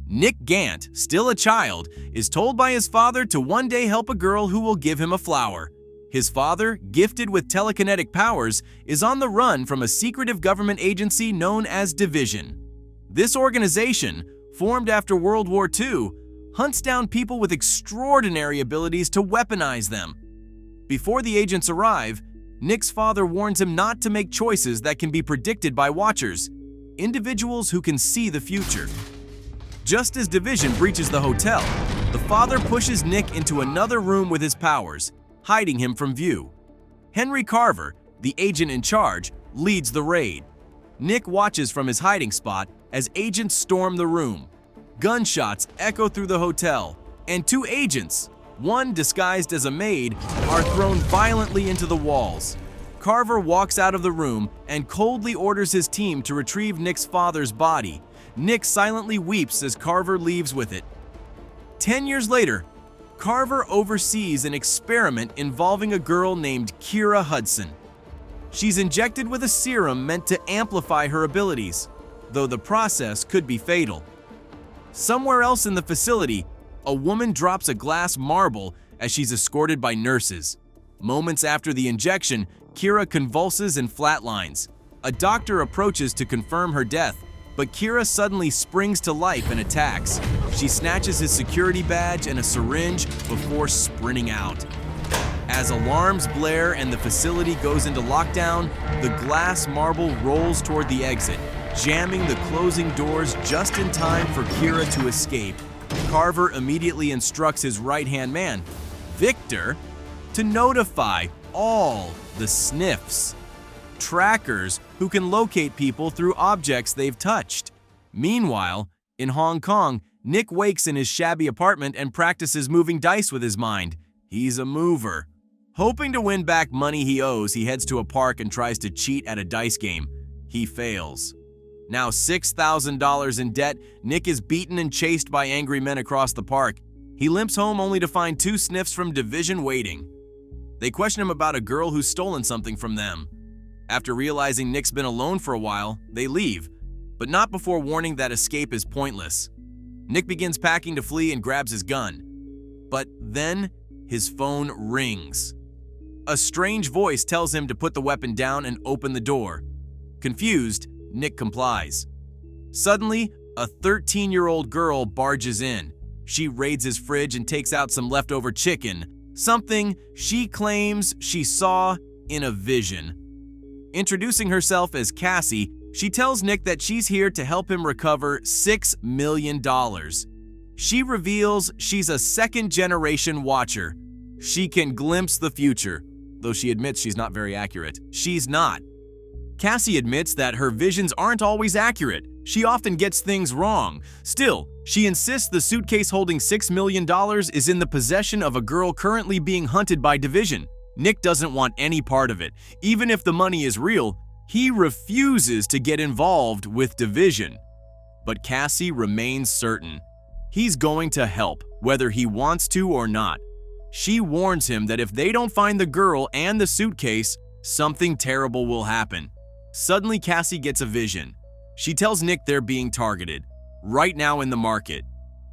Nick Gant, still a child, is told by his father to one day help a girl who will give him a flower. His father, gifted with telekinetic powers, is on the run from a secretive government agency known as Division. This organization, formed after World War II, hunts down people with extraordinary abilities to weaponize them. Before the agents arrive, Nick's father warns him not to make choices that can be predicted by watchers, individuals who can see the future. Just as Division breaches the hotel, the father pushes Nick into another room with his powers, hiding him from view. Henry Carver, the agent in charge, leads the raid. Nick watches from his hiding spot as agents storm the room. Gunshots echo through the hotel, and two agents, one disguised as a maid, are thrown violently into the walls. Carver walks out of the room and coldly orders his team to retrieve Nick's father's body. Nick silently weeps as Carver leaves with it. 10 years later, Carver oversees an experiment involving a girl named Kira Hudson. She's injected with a serum meant to amplify her abilities, though the process could be fatal. Somewhere else in the facility, a woman drops a glass marble as she's escorted by nurses. Moments after the injection, Kira convulses and flatlines. A doctor approaches to confirm her death, but Kira suddenly springs to life and attacks. She snatches his security badge and a syringe before sprinting out. As alarms blare and the facility goes into lockdown, the glass marble rolls toward the exit, jamming the closing doors just in time for Kira to escape. Carver immediately instructs his right-hand man, Victor, to notify all the sniffs, trackers who can locate people through objects they've touched. Meanwhile, in Hong Kong, Nick wakes in his shabby apartment and practices moving dice with his mind. He's a mover. Hoping to win back money he owes, he heads to a park and tries to cheat at a dice game. He fails. Now $6,000 in debt, Nick is beaten and chased by angry men across the park. He limps home only to find two sniffs from Division waiting. They question him about a girl who's stolen something from them. After realizing Nick's been alone for a while, they leave, but not before warning that escape is pointless. Nick begins packing to flee and grabs his gun. But then, his phone rings. A strange voice tells him to put the weapon down and open the door. Confused, Nick complies. Suddenly, a 13-year-old girl barges in. She raids his fridge and takes out some leftover chicken, something she claims she saw in a vision. Introducing herself as Cassie, she tells Nick that she's here to help him recover $6 million. She reveals she's a second-generation watcher. She can glimpse the future, though she admits she's not very accurate. She's not. Cassie admits that her visions aren't always accurate. She often gets things wrong. Still, she insists the suitcase holding $6 million is in the possession of a girl currently being hunted by Division. Nick doesn't want any part of it. Even if the money is real, he refuses to get involved with Division. But Cassie remains certain. He's going to help, whether he wants to or not. She warns him that if they don't find the girl and the suitcase, something terrible will happen. Suddenly, Cassie gets a vision. She tells Nick they're being targeted, right now in the market.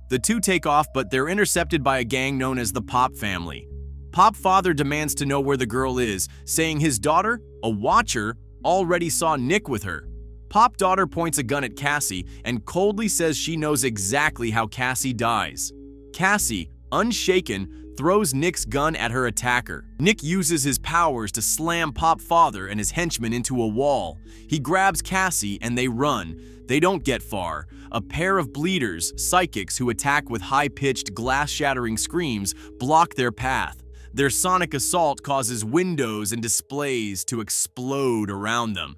The two take off, but they're intercepted by a gang known as the Pop family. Pop father demands to know where the girl is, saying his daughter, a watcher, already saw Nick with her. Pop daughter points a gun at Cassie and coldly says she knows exactly how Cassie dies. Cassie, unshaken, throws Nick's gun at her attacker. Nick uses his powers to slam Pop father and his henchmen into a wall. He grabs Cassie and they run. They don't get far. A pair of bleeders, psychics who attack with high-pitched, glass-shattering screams, block their path. Their sonic assault causes windows and displays to explode around them.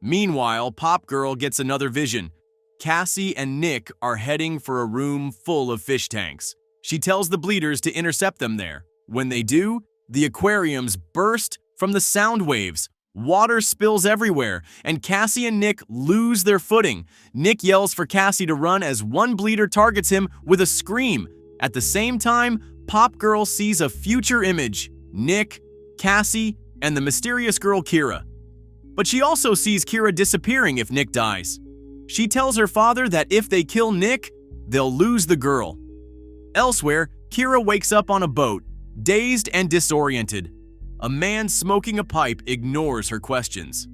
Meanwhile, Pop Girl gets another vision. Cassie and Nick are heading for a room full of fish tanks. She tells the bleeders to intercept them there. When they do, the aquariums burst from the sound waves. Water spills everywhere, and Cassie and Nick lose their footing. Nick yells for Cassie to run as one bleeder targets him with a scream. At the same time, Pop Girl sees a future image: Nick, Cassie, and the mysterious girl Kira. But she also sees Kira disappearing if Nick dies. She tells her father that if they kill Nick, they'll lose the girl. Elsewhere, Kira wakes up on a boat, dazed and disoriented. A man smoking a pipe ignores her questions.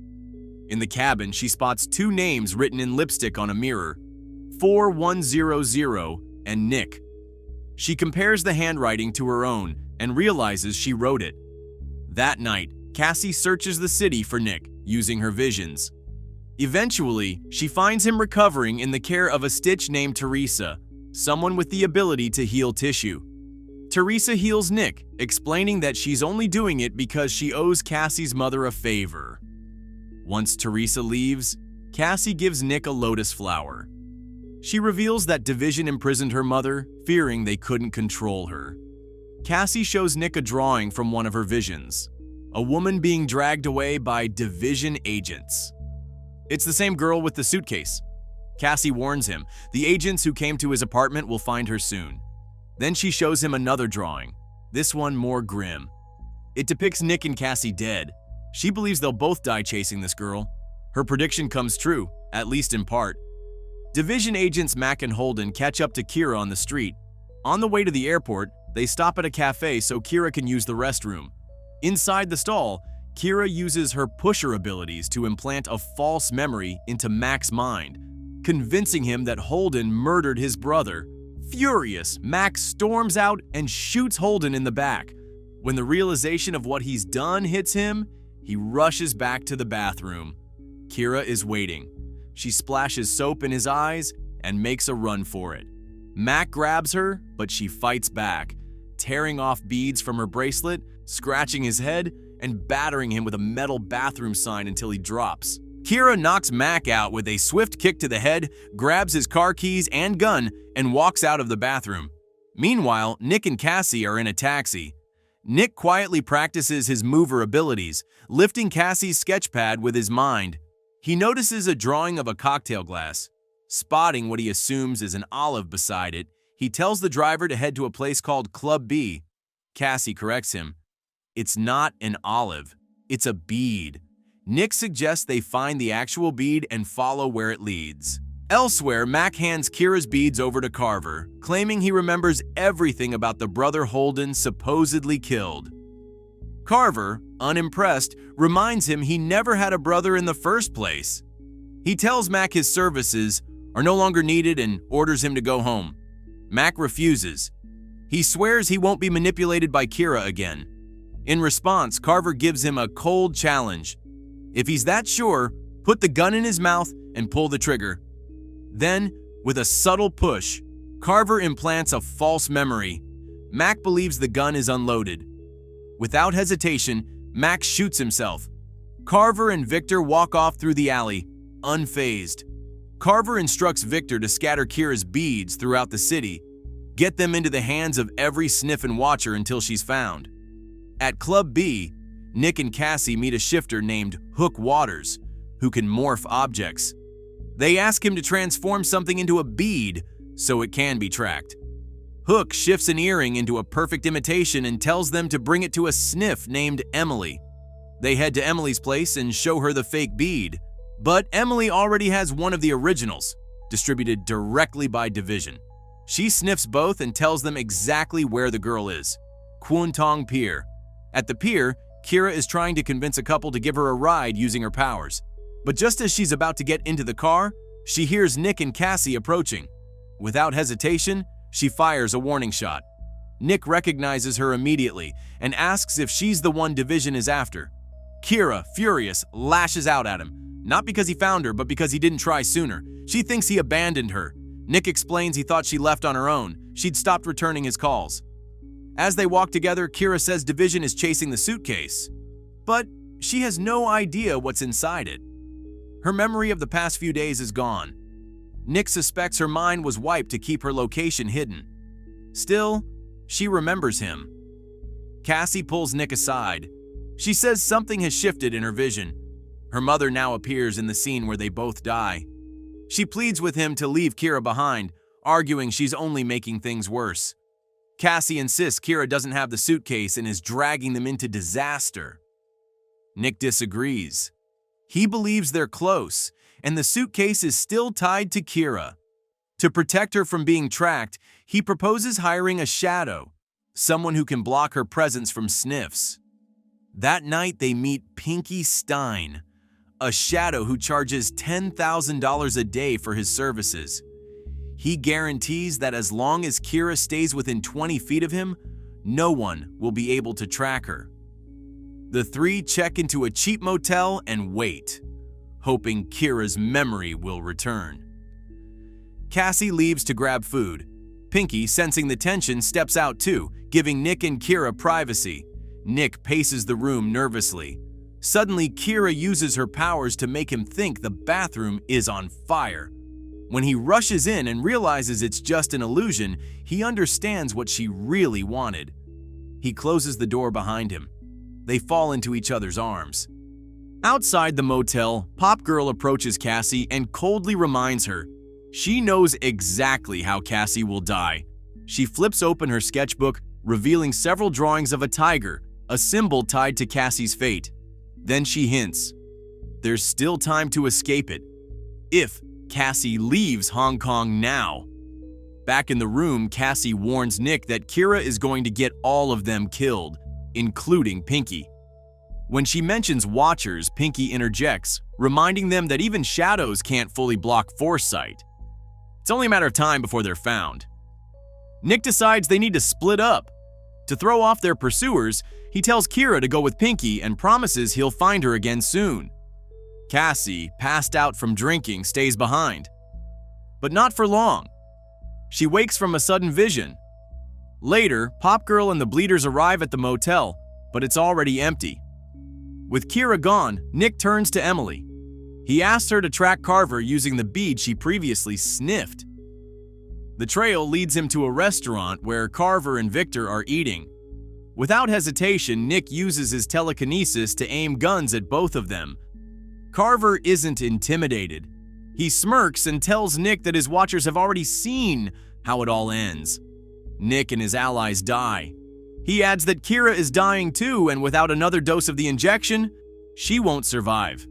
In the cabin, she spots two names written in lipstick on a mirror, 4100 and Nick. She compares the handwriting to her own and realizes she wrote it. That night, Cassie searches the city for Nick, using her visions. Eventually, she finds him recovering in the care of a stitch named Teresa, someone with the ability to heal tissue. Teresa heals Nick, explaining that she's only doing it because she owes Cassie's mother a favor. Once Teresa leaves, Cassie gives Nick a lotus flower. She reveals that Division imprisoned her mother, fearing they couldn't control her. Cassie shows Nick a drawing from one of her visions, a woman being dragged away by Division agents. It's the same girl with the suitcase. Cassie warns him the agents who came to his apartment will find her soon. Then she shows him another drawing, this one more grim. It depicts Nick and Cassie dead. She believes they'll both die chasing this girl. Her prediction comes true, at least in part. Division agents Mac and Holden catch up to Kira on the street. On the way to the airport, they stop at a cafe so Kira can use the restroom. Inside the stall, Kira uses her pusher abilities to implant a false memory into Mac's mind, convincing him that Holden murdered his brother. Furious, Mac storms out and shoots Holden in the back. When the realization of what he's done hits him, he rushes back to the bathroom. Kira is waiting. She splashes soap in his eyes and makes a run for it. Mac grabs her, but she fights back, tearing off beads from her bracelet, scratching his head, and battering him with a metal bathroom sign until he drops. Kira knocks Mac out with a swift kick to the head, grabs his car keys and gun, and walks out of the bathroom. Meanwhile, Nick and Cassie are in a taxi. Nick quietly practices his mover abilities, lifting Cassie's sketchpad with his mind. He notices a drawing of a cocktail glass. Spotting what he assumes is an olive beside it, he tells the driver to head to a place called Club B. Cassie corrects him. It's not an olive, it's a bead. Nick suggests they find the actual bead and follow where it leads. Elsewhere, Mac hands Kira's beads over to Carver, claiming he remembers everything about the brother Holden supposedly killed. Carver, unimpressed, reminds him he never had a brother in the first place. He tells Mac his services are no longer needed and orders him to go home. Mac refuses. He swears he won't be manipulated by Kira again. In response, Carver gives him a cold challenge. If he's that sure, put the gun in his mouth and pull the trigger. Then, with a subtle push, Carver implants a false memory. Mac believes the gun is unloaded. Without hesitation, Mac shoots himself. Carver and Victor walk off through the alley, unfazed. Carver instructs Victor to scatter Kira's beads throughout the city, get them into the hands of every sniffin' watcher until she's found. At Club B, Nick and Cassie meet a shifter named Hook Waters, who can morph objects. They ask him to transform something into a bead so it can be tracked. Hook shifts an earring into a perfect imitation and tells them to bring it to a sniff named Emily. They head to Emily's place and show her the fake bead, but Emily already has one of the originals, distributed directly by Division. She sniffs both and tells them exactly where the girl is, Kwun Tong Pier. At the pier, Kira is trying to convince a couple to give her a ride using her powers. But just as she's about to get into the car, she hears Nick and Cassie approaching. Without hesitation, she fires a warning shot. Nick recognizes her immediately and asks if she's the one Division is after. Kira, furious, lashes out at him, not because he found her, but because he didn't try sooner. She thinks he abandoned her. Nick explains he thought she left on her own. She'd stopped returning his calls. As they walk together, Kira says Division is chasing the suitcase, but she has no idea what's inside it. Her memory of the past few days is gone. Nick suspects her mind was wiped to keep her location hidden. Still, she remembers him. Cassie pulls Nick aside. She says something has shifted in her vision. Her mother now appears in the scene where they both die. She pleads with him to leave Kira behind, arguing she's only making things worse. Cassie insists Kira doesn't have the suitcase and is dragging them into disaster. Nick disagrees. He believes they're close, and the suitcase is still tied to Kira. To protect her from being tracked, he proposes hiring a shadow, someone who can block her presence from sniffs. That night, they meet Pinky Stein, a shadow who charges $10,000 a day for his services. He guarantees that as long as Kira stays within 20 feet of him, no one will be able to track her. The three check into a cheap motel and wait, hoping Kira's memory will return. Cassie leaves to grab food. Pinky, sensing the tension, steps out too, giving Nick and Kira privacy. Nick paces the room nervously. Suddenly, Kira uses her powers to make him think the bathroom is on fire. When he rushes in and realizes it's just an illusion, he understands what she really wanted. He closes the door behind him. They fall into each other's arms. Outside the motel, Pop Girl approaches Cassie and coldly reminds her she knows exactly how Cassie will die. She flips open her sketchbook, revealing several drawings of a tiger, a symbol tied to Cassie's fate. Then she hints, there's still time to escape it, if Cassie leaves Hong Kong now. Back in the room, Cassie warns Nick that Kira is going to get all of them killed, including Pinky. When she mentions Watchers, Pinky interjects, reminding them that even shadows can't fully block foresight. It's only a matter of time before they're found. Nick decides they need to split up. To throw off their pursuers, he tells Kira to go with Pinky and promises he'll find her again soon. Cassie, passed out from drinking, stays behind. But not for long. She wakes from a sudden vision. Later, Pop Girl and the Bleeders arrive at the motel, but it's already empty. With Kira gone, Nick turns to Emily. He asks her to track Carver using the bead she previously sniffed. The trail leads him to a restaurant where Carver and Victor are eating. Without hesitation, Nick uses his telekinesis to aim guns at both of them. Carver isn't intimidated. He smirks and tells Nick that his watchers have already seen how it all ends. Nick and his allies die. He adds that Kira is dying too, and without another dose of the injection, she won't survive.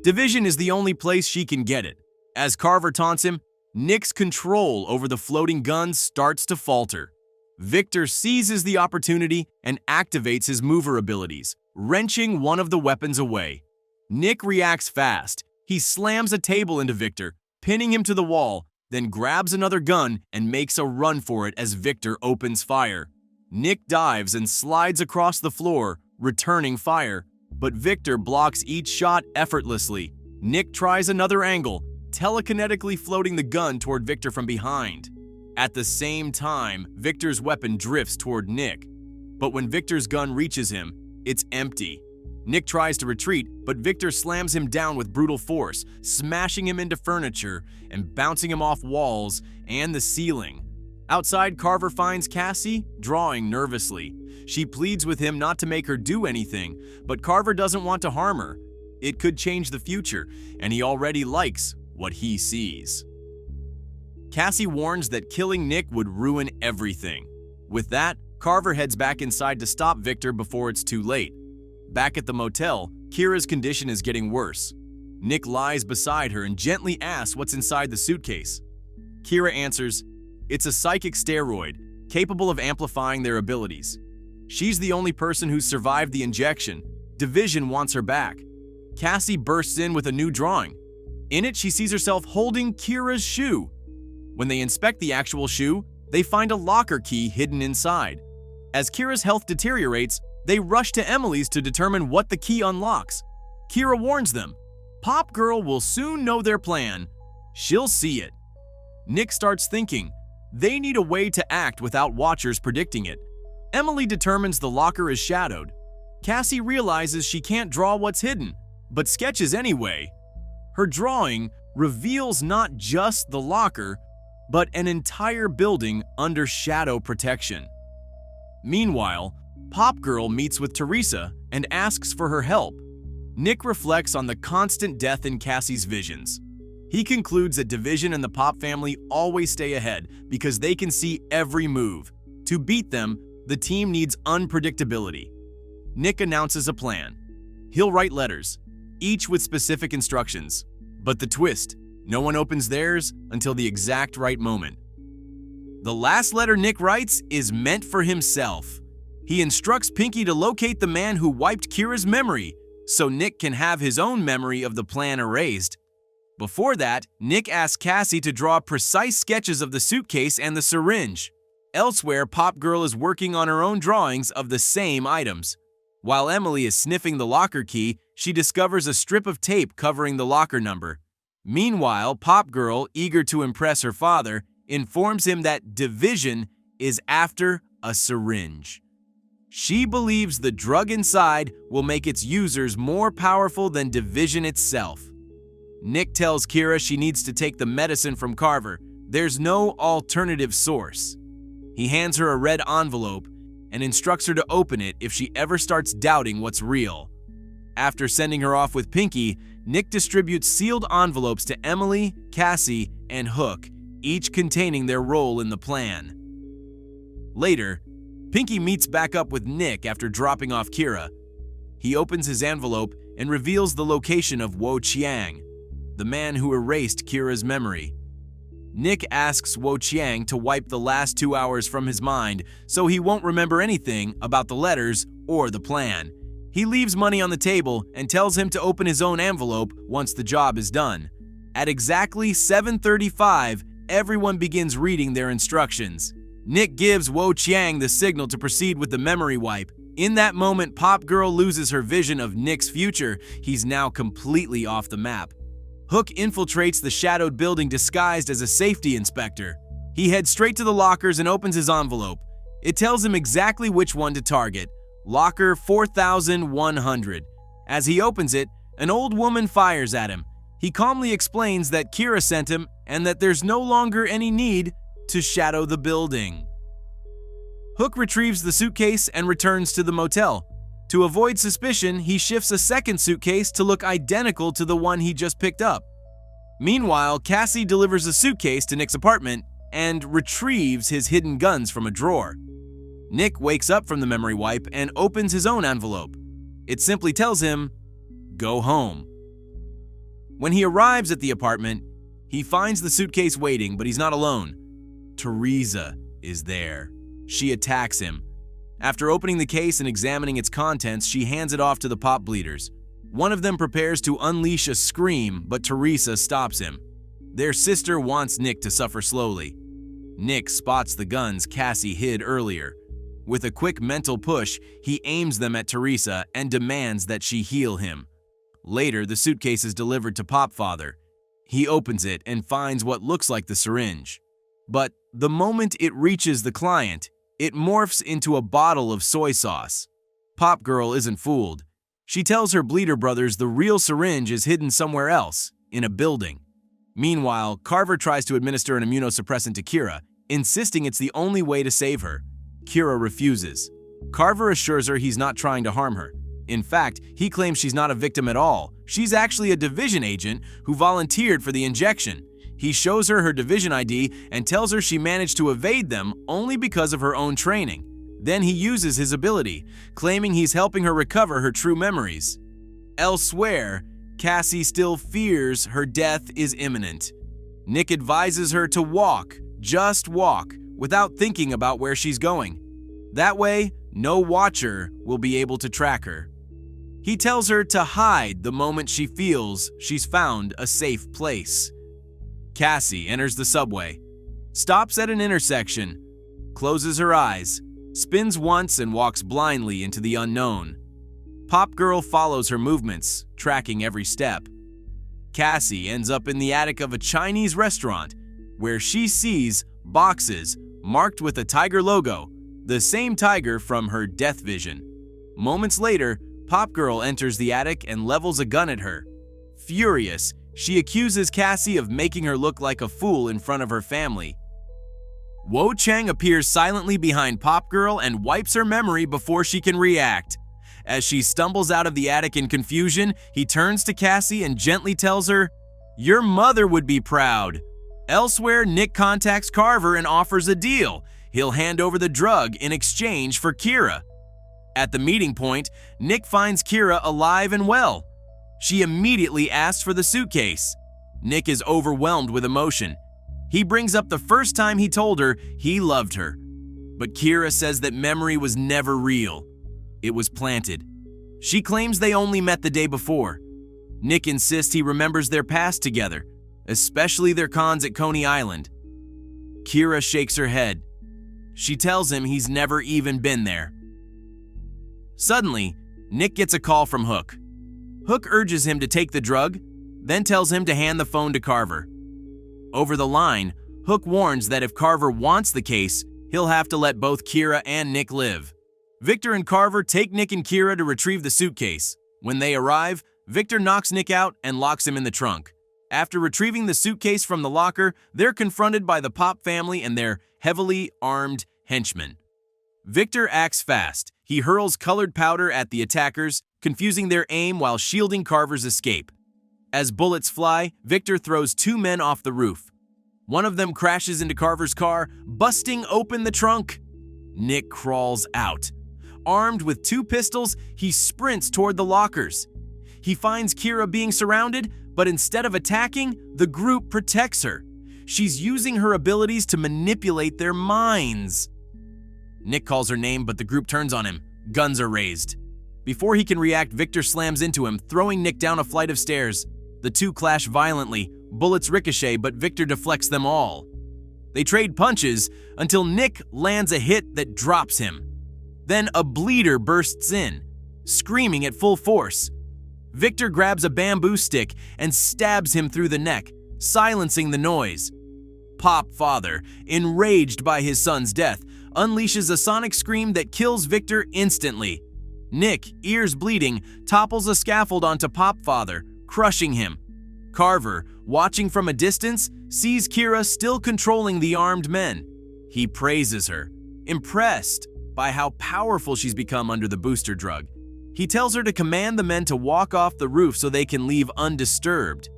Division is the only place she can get it. As Carver taunts him, Nick's control over the floating guns starts to falter. Victor seizes the opportunity and activates his mover abilities, wrenching one of the weapons away. Nick reacts fast. He slams a table into Victor, pinning him to the wall, then grabs another gun and makes a run for it as Victor opens fire. Nick dives and slides across the floor, returning fire, but Victor blocks each shot effortlessly. Nick tries another angle, telekinetically floating the gun toward Victor from behind. At the same time, Victor's weapon drifts toward Nick. But when Victor's gun reaches him, it's empty. Nick tries to retreat, but Victor slams him down with brutal force, smashing him into furniture and bouncing him off walls and the ceiling. Outside, Carver finds Cassie, drawing nervously. She pleads with him not to make her do anything, but Carver doesn't want to harm her. It could change the future, and he already likes what he sees. Cassie warns that killing Nick would ruin everything. With that, Carver heads back inside to stop Victor before it's too late. Back at the motel, Kira's condition is getting worse. Nick lies beside her and gently asks what's inside the suitcase. Kira answers, it's a psychic steroid, capable of amplifying their abilities. She's the only person who's survived the injection. Division wants her back. Cassie bursts in with a new drawing. In it, she sees herself holding Kira's shoe. When they inspect the actual shoe, they find a locker key hidden inside. As Kira's health deteriorates, they rush to Emily's to determine what the key unlocks. Kira warns them, Pop Girl will soon know their plan. She'll see it. Nick starts thinking, they need a way to act without Watchers predicting it. Emily determines the locker is shadowed. Cassie realizes she can't draw what's hidden, but sketches anyway. Her drawing reveals not just the locker, but an entire building under shadow protection. Meanwhile, Pop Girl meets with Teresa and asks for her help. Nick reflects on the constant death in Cassie's visions. He concludes that Division and the Pop family always stay ahead because they can see every move. To beat them, the team needs unpredictability. Nick announces a plan. He'll write letters, each with specific instructions. But the twist, No one opens theirs until the exact right moment. The last letter Nick writes is meant for himself. He instructs Pinky to locate the man who wiped Kira's memory, so Nick can have his own memory of the plan erased. Before that, Nick asks Cassie to draw precise sketches of the suitcase and the syringe. Elsewhere, Pop Girl is working on her own drawings of the same items. While Emily is sniffing the locker key, she discovers a strip of tape covering the locker number. Meanwhile, Pop Girl, eager to impress her father, informs him that division is after a syringe. She believes the drug inside will make its users more powerful than division itself. Nick tells Kira she needs to take the medicine from Carver. There's no alternative source. He hands her a red envelope and instructs her to open it if she ever starts doubting what's real. After sending her off with Pinky, Nick distributes sealed envelopes to Emily, Cassie, and Hook, each containing their role in the plan. Later, Pinky meets back up with Nick after dropping off Kira. He opens his envelope and reveals the location of Wo Chiang, the man who erased Kira's memory. Nick asks Wo Chiang to wipe the last 2 hours from his mind so he won't remember anything about the letters or the plan. He leaves money on the table and tells him to open his own envelope once the job is done. At exactly 7:35, everyone begins reading their instructions. Nick gives Wo Chiang the signal to proceed with the memory wipe. In that moment, Pop Girl loses her vision of Nick's future. He's now completely off the map. Hook infiltrates the shadowed building disguised as a safety inspector. He heads straight to the lockers and opens his envelope. It tells him exactly which one to target, locker 4100. As he opens it, an old woman fires at him. He calmly explains that Kira sent him and that there's no longer any need to shadow the building. Hook retrieves the suitcase and returns to the motel. To avoid suspicion, he shifts a second suitcase to look identical to the one he just picked up. Meanwhile, Cassie delivers a suitcase to Nick's apartment and retrieves his hidden guns from a drawer. Nick wakes up from the memory wipe and opens his own envelope. It simply tells him, "Go home." When he arrives at the apartment, he finds the suitcase waiting, but he's not alone. Teresa is there. She attacks him. After opening the case and examining its contents, she hands it off to the pop bleeders. One of them prepares to unleash a scream, but Teresa stops him. Their sister wants Nick to suffer slowly. Nick spots the guns Cassie hid earlier. With a quick mental push, he aims them at Teresa and demands that she heal him. Later, the suitcase is delivered to Popfather. He opens it and finds what looks like the syringe. But the moment it reaches the client, it morphs into a bottle of soy sauce. Pop Girl isn't fooled. She tells her bleeder brothers the real syringe is hidden somewhere else, in a building. Meanwhile, Carver tries to administer an immunosuppressant to Kira, insisting it's the only way to save her. Kira refuses. Carver assures her he's not trying to harm her. In fact, he claims she's not a victim at all. She's actually a division agent who volunteered for the injection. He shows her her division ID and tells her she managed to evade them only because of her own training. Then he uses his ability, claiming he's helping her recover her true memories. Elsewhere, Cassie still fears her death is imminent. Nick advises her to walk, just walk, without thinking about where she's going. That way, no watcher will be able to track her. He tells her to hide the moment she feels she's found a safe place. Cassie enters the subway, stops at an intersection, closes her eyes, spins once and walks blindly into the unknown. Pop Girl follows her movements, tracking every step. Cassie ends up in the attic of a Chinese restaurant, where she sees boxes marked with a tiger logo, the same tiger from her death vision. Moments later, Pop Girl enters the attic and levels a gun at her. Furious, she accuses Cassie of making her look like a fool in front of her family. Wo Chiang appears silently behind Pop Girl and wipes her memory before she can react. As she stumbles out of the attic in confusion, he turns to Cassie and gently tells her, "Your mother would be proud." Elsewhere, Nick contacts Carver and offers a deal. He'll hand over the drug in exchange for Kira. At the meeting point, Nick finds Kira alive and well. She immediately asks for the suitcase. Nick is overwhelmed with emotion. He brings up the first time he told her he loved her. But Kira says that memory was never real. It was planted. She claims they only met the day before. Nick insists he remembers their past together, especially their cons at Coney Island. Kira shakes her head. She tells him he's never even been there. Suddenly, Nick gets a call from Hook. Hook urges him to take the drug, then tells him to hand the phone to Carver. Over the line, Hook warns that if Carver wants the case, he'll have to let both Kira and Nick live. Victor and Carver take Nick and Kira to retrieve the suitcase. When they arrive, Victor knocks Nick out and locks him in the trunk. After retrieving the suitcase from the locker, they're confronted by the Pop family and their heavily armed henchmen. Victor acts fast. He hurls colored powder at the attackers, confusing their aim while shielding Carver's escape. As bullets fly, Victor throws two men off the roof. One of them crashes into Carver's car, busting open the trunk. Nick crawls out. Armed with two pistols, he sprints toward the lockers. He finds Kira being surrounded, but instead of attacking, the group protects her. She's using her abilities to manipulate their minds. Nick calls her name, but the group turns on him. Guns are raised. Before he can react, Victor slams into him, throwing Nick down a flight of stairs. The two clash violently. Bullets ricochet, but Victor deflects them all. They trade punches until Nick lands a hit that drops him. Then a bleeder bursts in, screaming at full force. Victor grabs a bamboo stick and stabs him through the neck, silencing the noise. Pop father, enraged by his son's death, unleashes a sonic scream that kills Victor instantly. Nick, ears bleeding, topples a scaffold onto Pop father, crushing him. Carver, watching from a distance, sees Kira still controlling the armed men. He praises her, impressed by how powerful she's become under the booster drug. He tells her to command the men to walk off the roof so they can leave undisturbed.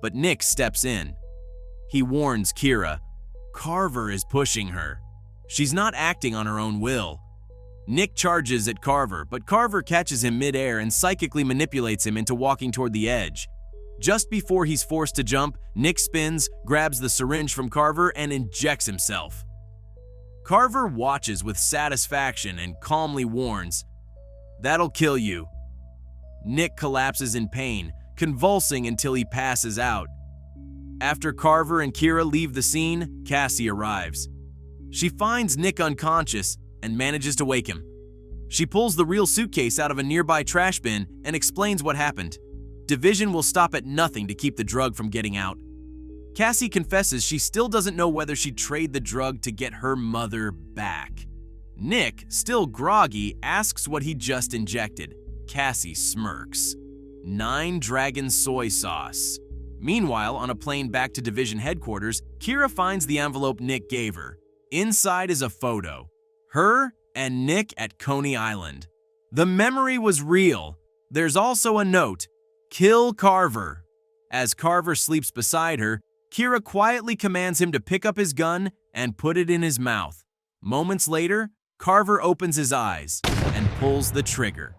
But Nick steps in. He warns Kira. Carver is pushing her. She's not acting on her own will. Nick charges at Carver, but Carver catches him midair and psychically manipulates him into walking toward the edge. Just before he's forced to jump, Nick spins, grabs the syringe from Carver, and injects himself. Carver watches with satisfaction and calmly warns, "That'll kill you." Nick collapses in pain, convulsing until he passes out. After Carver and Kira leave the scene, Cassie arrives. She finds Nick unconscious and manages to wake him. She pulls the real suitcase out of a nearby trash bin and explains what happened. Division will stop at nothing to keep the drug from getting out. Cassie confesses she still doesn't know whether she'd trade the drug to get her mother back. Nick, still groggy, asks what he just injected. Cassie smirks. 9 Dragon soy sauce. Meanwhile, on a plane back to Division headquarters, Kira finds the envelope Nick gave her. Inside is a photo. Her and Nick at Coney Island. The memory was real. There's also a note, "Kill Carver." As Carver sleeps beside her, Kira quietly commands him to pick up his gun and put it in his mouth. Moments later, Carver opens his eyes and pulls the trigger.